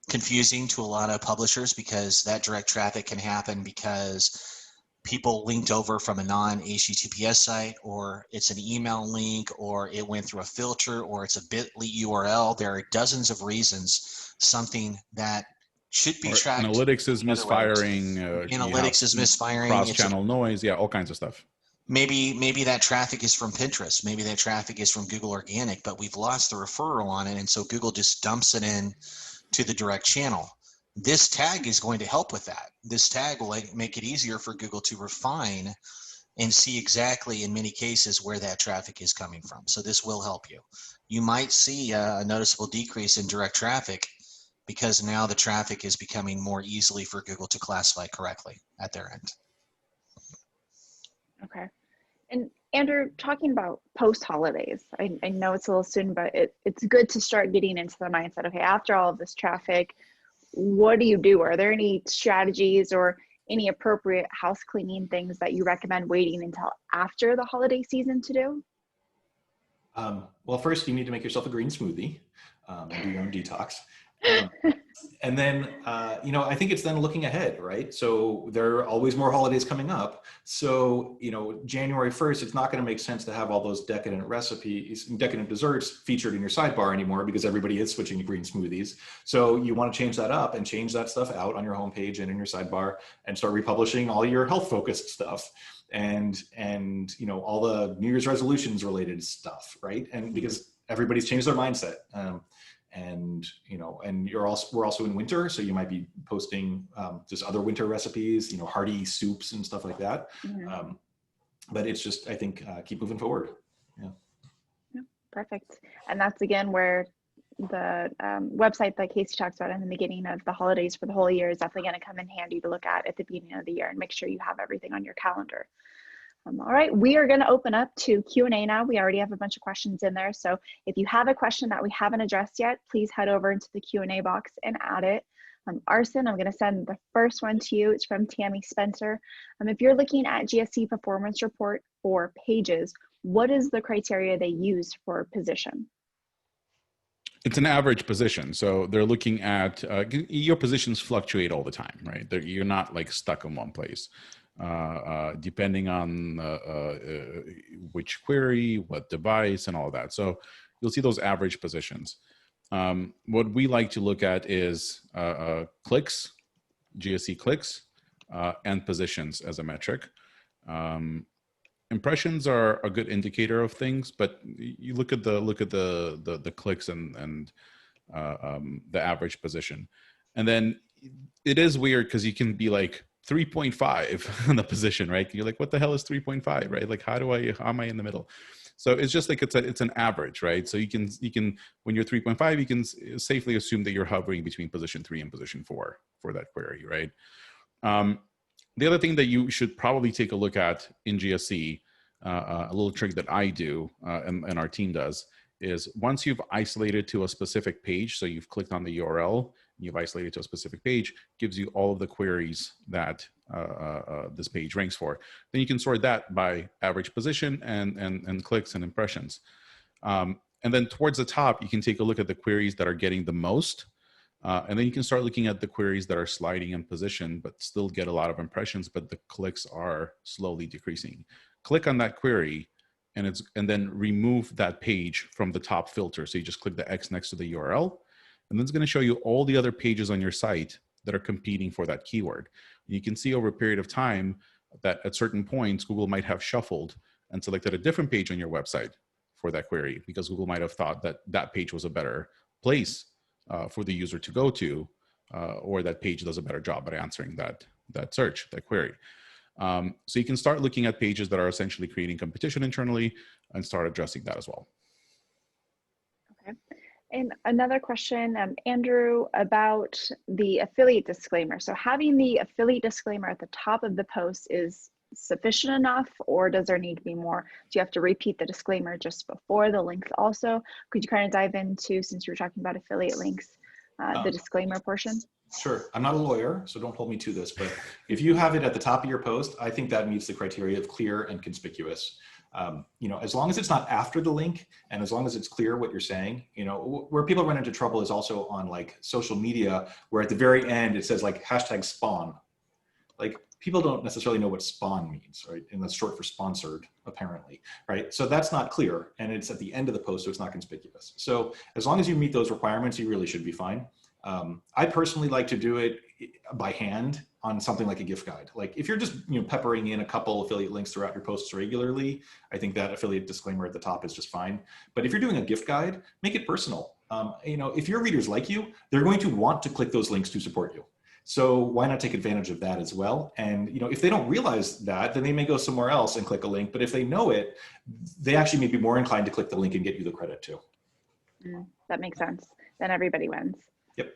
confusing to a lot of publishers because that direct traffic can happen because people linked over from a non-HTTPS site, or it's an email link, or it went through a filter, or it's a bit.ly URL. There are dozens of reasons something that should be tracked. Analytics is misfiring. Analytics is misfiring. Cross-channel noise. Yeah, all kinds of stuff. Maybe that traffic is from Pinterest. Maybe that traffic is from Google Organic, but we've lost the referral on it, and so Google just dumps it in to the direct channel. This tag is going to help with that. This tag will make it easier for Google to refine and see exactly in many cases where that traffic is coming from. So this will help you. You might see a noticeable decrease in direct traffic because now the traffic is becoming more easily for Google to classify correctly at their end. Okay. And Andrew, talking about post-holidays, I know it's a little soon, but it's good to start getting into the mindset, okay, after all of this traffic, what do you do? Are there any strategies or any appropriate house cleaning things that you recommend waiting until after the holiday season to do? Well, first you need to make yourself a green smoothie and do your own detox. And then, you know, I think it's then looking ahead, right? So there are always more holidays coming up. So, you know, January 1st, it's not going to make sense to have all those decadent recipes, decadent desserts featured in your sidebar anymore because everybody is switching to green smoothies. So you want to change that up and change that stuff out on your homepage and in your sidebar and start republishing all your health focused stuff and, you know, all the New Year's resolutions related stuff, right? And because everybody's changed their mindset. And you know, and we're also in winter, so you might be posting just other winter recipes, you know, hearty soups and stuff like that. Mm-hmm. But it's just, I think, keep moving forward. Yeah, perfect. And that's again where the website that Casey talks about in the beginning of the holidays for the whole year is definitely going to come in handy to look at the beginning of the year and make sure you have everything on your calendar. All right, we are going to open up to Q&A now. We already have a bunch of questions in there. So if you have a question that we haven't addressed yet, please head over into the Q&A box and add it. Arsen, I'm going to send the first one to you. It's from Tammy Spencer. If you're looking at GSC performance report for pages, what is the criteria they use for position? It's an average position. So they're looking at, your positions fluctuate all the time, right? You're not like stuck in one place. Depending on which query, what device, and all that. So you'll see those average positions. What we like to look at is clicks, GSC clicks, and positions as a metric. Impressions are a good indicator of things, but you look at the clicks and the average position, and then it is weird because you can be like 3.5 in the position, right? You're like, what the hell is 3.5, right? Like, how am I in the middle? So it's just like it's an average, right? So you can when you're 3.5, you can safely assume that you're hovering between position 3 and position 4 for that query, right? The other thing that you should probably take a look at in GSC, a little trick that I do and our team does, is once you've isolated to a specific page, so you've clicked on the URL, and you've isolated to a specific page, gives you all of the queries that this page ranks for. Then you can sort that by average position and clicks and impressions. And then towards the top, you can take a look at the queries that are getting the most. And then you can start looking at the queries that are sliding in position, but still get a lot of impressions, but the clicks are slowly decreasing. Click on that query and then remove that page from the top filter. So you just click the X next to the URL, and then it's going to show you all the other pages on your site that are competing for that keyword. And you can see over a period of time that at certain points, Google might have shuffled and selected a different page on your website for that query, because Google might have thought that that page was a better place for the user to go to, or that page does a better job at answering that search, that query. So you can start looking at pages that are essentially creating competition internally and start addressing that as well. Okay. And another question, Andrew, about the affiliate disclaimer. So having the affiliate disclaimer at the top of the post is sufficient enough, or does there need to be more? Do you have to repeat the disclaimer just before the links also? Could you kind of dive into, since you were talking about affiliate links, the disclaimer portion? Sure. I'm not a lawyer, so don't hold me to this, but if you have it at the top of your post, I think that meets the criteria of clear and conspicuous. As long as it's not after the link, and as long as it's clear what you're saying, where people run into trouble is also on like social media, where at the very end it says like #spawn. Like, people don't necessarily know what spawn means, right? And that's short for sponsored, apparently, right? So that's not clear, and it's at the end of the post, so it's not conspicuous. So as long as you meet those requirements, you really should be fine. I personally like to do it by hand on something like a gift guide. Like, if you're just peppering in a couple affiliate links throughout your posts regularly, I think that affiliate disclaimer at the top is just fine. But if you're doing a gift guide, make it personal. If your readers like you, they're going to want to click those links to support you. So why not take advantage of that as well? And if they don't realize that, then they may go somewhere else and click a link. But if they know it, they actually may be more inclined to click the link and get you the credit too. That makes sense. Then everybody wins. Yep.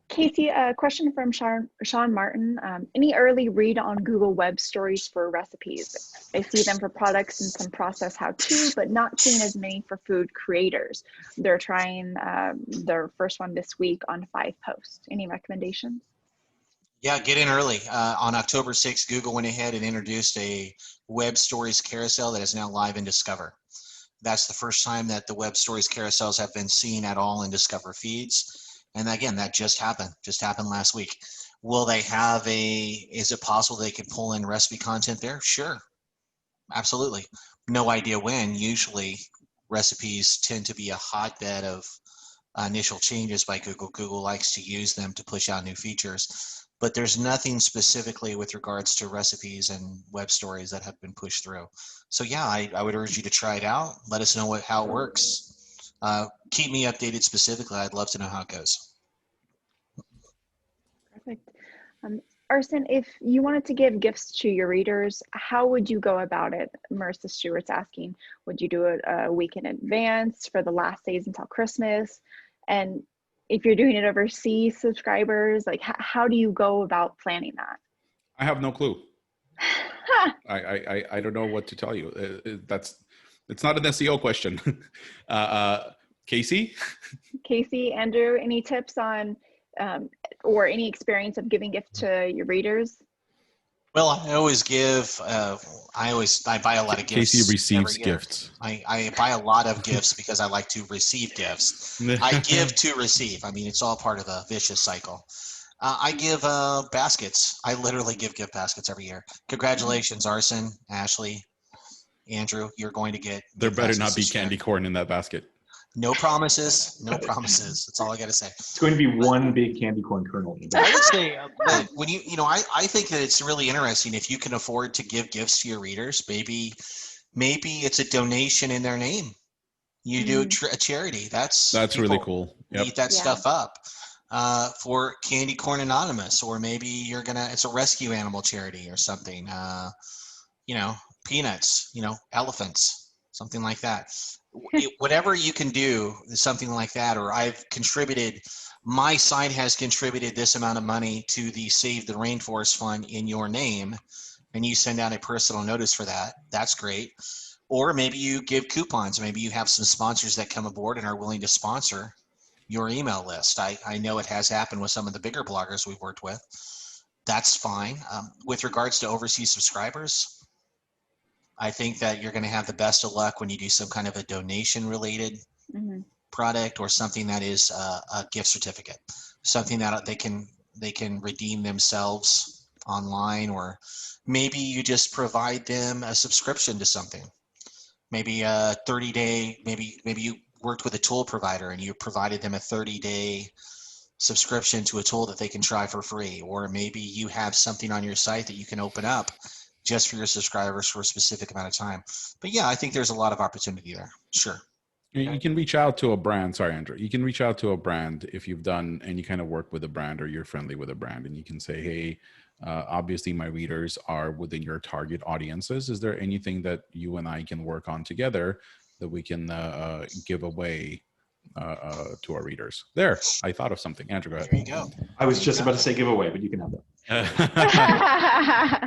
Casey, a question from Sean Martin. Any early read on Google Web Stories for recipes? I see them for products and some process how-to, but not seeing as many for food creators. They're trying their first one this week on 5 posts. Any recommendations? Yeah, get in early. On October 6th, Google went ahead and introduced a Web Stories carousel that is now live in Discover. That's the first time that the Web Stories carousels have been seen at all in Discover feeds. And again, that just happened last week. Will they have is it possible they could pull in recipe content there? Sure, absolutely. No idea when. Usually recipes tend to be a hotbed of initial changes by Google. Google likes to use them to push out new features, but there's nothing specifically with regards to recipes and web stories that have been pushed through. So yeah, I would urge you to try it out. Let us know how it works. Keep me updated specifically. I'd love to know how it goes. Perfect. Arsen, if you wanted to give gifts to your readers, how would you go about it? Marissa Stewart's asking, would you do it a week in advance for the last days until Christmas? And if you're doing it overseas subscribers, like how do you go about planning that? I have no clue. I don't know what to tell you. It's not an SEO question. Casey? Casey, Andrew, any tips on or any experience of giving gifts to your readers? Well, I always give, I buy a lot of gifts. Casey receives gifts. I buy a lot of gifts because I like to receive gifts. I give to receive. I mean, it's all part of a vicious cycle. I give baskets. I literally give gift baskets every year. Congratulations, Arsen, Ashley, Andrew. You're going to get. There better not be candy corn in that basket. No promises. No promises. That's all I got to say. It's going to be one big candy corn kernel. I would say, but when I think that it's really interesting if you can afford to give gifts to your readers. Maybe it's a donation in their name. You do a charity. That's really cool. Yep. Eat that stuff up for Candy Corn Anonymous, or maybe it's a rescue animal charity or something. Peanuts. Elephants, something like that. Whatever you can do, something like that. Or my site has contributed this amount of money to the Save the Rainforest Fund in your name, and you send out a personal notice for that. That's great. Or maybe you give coupons. Maybe you have some sponsors that come aboard and are willing to sponsor your email list. I know it has happened with some of the bigger bloggers we've worked with. That's fine. With regards to overseas subscribers, I think that you're going to have the best of luck when you do some kind of a donation related product, or something that is a gift certificate, something that they can redeem themselves online, or maybe you just provide them a subscription to something. Maybe a 30-day, maybe you worked with a tool provider and you provided them a 30-day subscription to a tool that they can try for free. Or maybe you have something on your site that you can open up just for your subscribers for a specific amount of time. But yeah, I think there's a lot of opportunity there. Sure. You can reach out to a brand. Sorry, Andrew. You can reach out to a brand if you've done any kind of work with a brand, or you're friendly with a brand, and you can say, hey, obviously my readers are within your target audiences. Is there anything that you and I can work on together that we can give away to our readers? There, I thought of something. Andrew, go ahead. There you go. I was just about to say giveaway, but you can have that.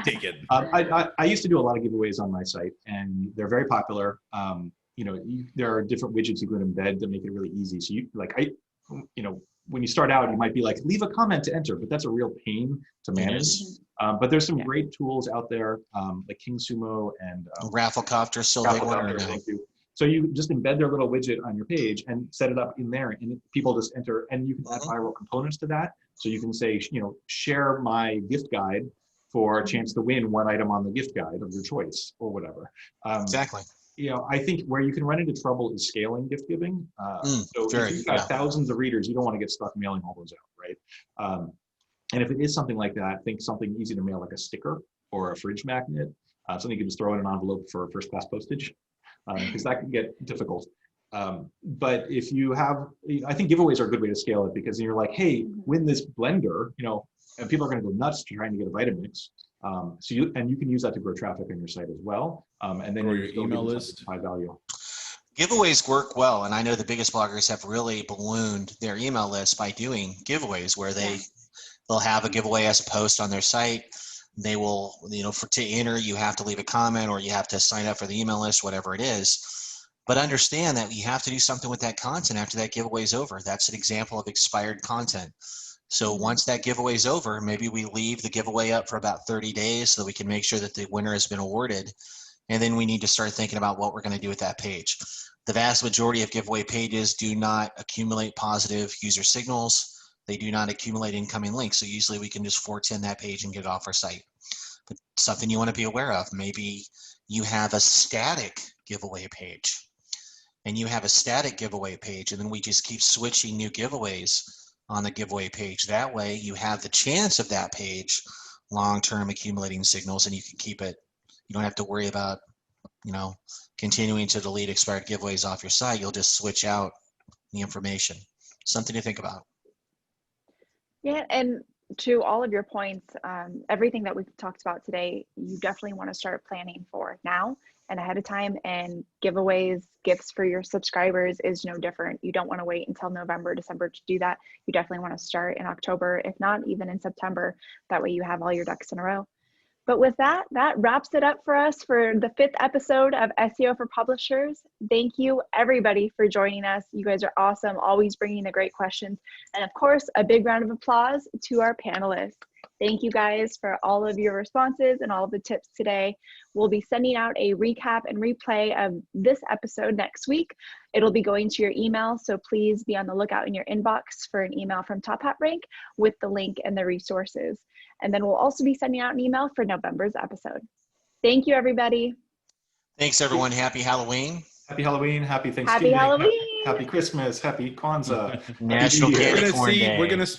Take it. I used to do a lot of giveaways on my site, and they're very popular. There are different widgets you can embed that make it really easy. So when you start out, you might be like, leave a comment to enter, but that's a real pain to manage. But there's some great tools out there, like King Sumo and Rafflecopter, Thank you. So you just embed their little widget on your page and set it up in there, and people just enter, and you can add viral components to that. So you can say, share my gift guide for a chance to win one item on the gift guide of your choice, or whatever. Exactly. I think where you can run into trouble is scaling gift giving. So if you've got thousands of readers, you don't want to get stuck mailing all those out, right? And if it is something like that, think something easy to mail, like a sticker or a fridge magnet, something you can just throw in an envelope for first class postage, because that can get difficult. But if you have, I think giveaways are a good way to scale it, because you're like, hey, win this blender, and people are going to go nuts trying to get a Vitamix. So you can use that to grow traffic on your site as well. And then or your email list. High value. Giveaways work well, and I know the biggest bloggers have really ballooned their email list by doing giveaways, where they'll have a giveaway as a post on their site. They will, to enter, you have to leave a comment, or you have to sign up for the email list, whatever it is. But understand that you have to do something with that content after that giveaway is over. That's an example of expired content. So once that giveaway is over, maybe we leave the giveaway up for about 30 days so that we can make sure that the winner has been awarded. And then we need to start thinking about what we're going to do with that page. The vast majority of giveaway pages do not accumulate positive user signals. They do not accumulate incoming links. So usually we can just 410 that page and get it off our site. But something you want to be aware of, maybe you have a static giveaway page, and you have a static giveaway page, and then we just keep switching new giveaways on the giveaway page. That way you have the chance of that page long-term accumulating signals, and you can keep it. You don't have to worry about, continuing to delete expired giveaways off your site. You'll just switch out the information. Something to think about. Yeah, and to all of your points, everything that we've talked about today, you definitely want to start planning for now and ahead of time. And giveaways, gifts for your subscribers is no different. You don't want to wait until November, December to do that. You definitely want to start in October, if not even in September. That way you have all your ducks in a row. But with that, that wraps it up for us for the 5th episode of SEO for Publishers. Thank you, everybody, for joining us. You guys are awesome, always bringing the great questions. And of course, a big round of applause to our panelists. Thank you guys for all of your responses and all of the tips today. We'll be sending out a recap and replay of this episode next week. It'll be going to your email, so please be on the lookout in your inbox for an email from Top Hat Rank with the link and the resources. And then we'll also be sending out an email for November's episode. Thank you, everybody. Thanks, everyone. Happy Halloween. Happy Halloween. Happy Thanksgiving. Happy Halloween. Happy Christmas, happy Kwanzaa, National Happy New Year. Candy Corn Day.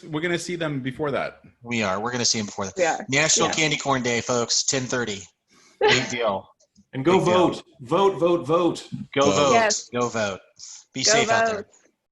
We're gonna see them before that. We are. We're going to see them before that. We are. National Yeah. Candy Corn Day, folks. 10:30. Big deal. And go Big deal. vote. Vote, vote, vote. Go vote. Yes. Go vote. Be Go safe out there. vote.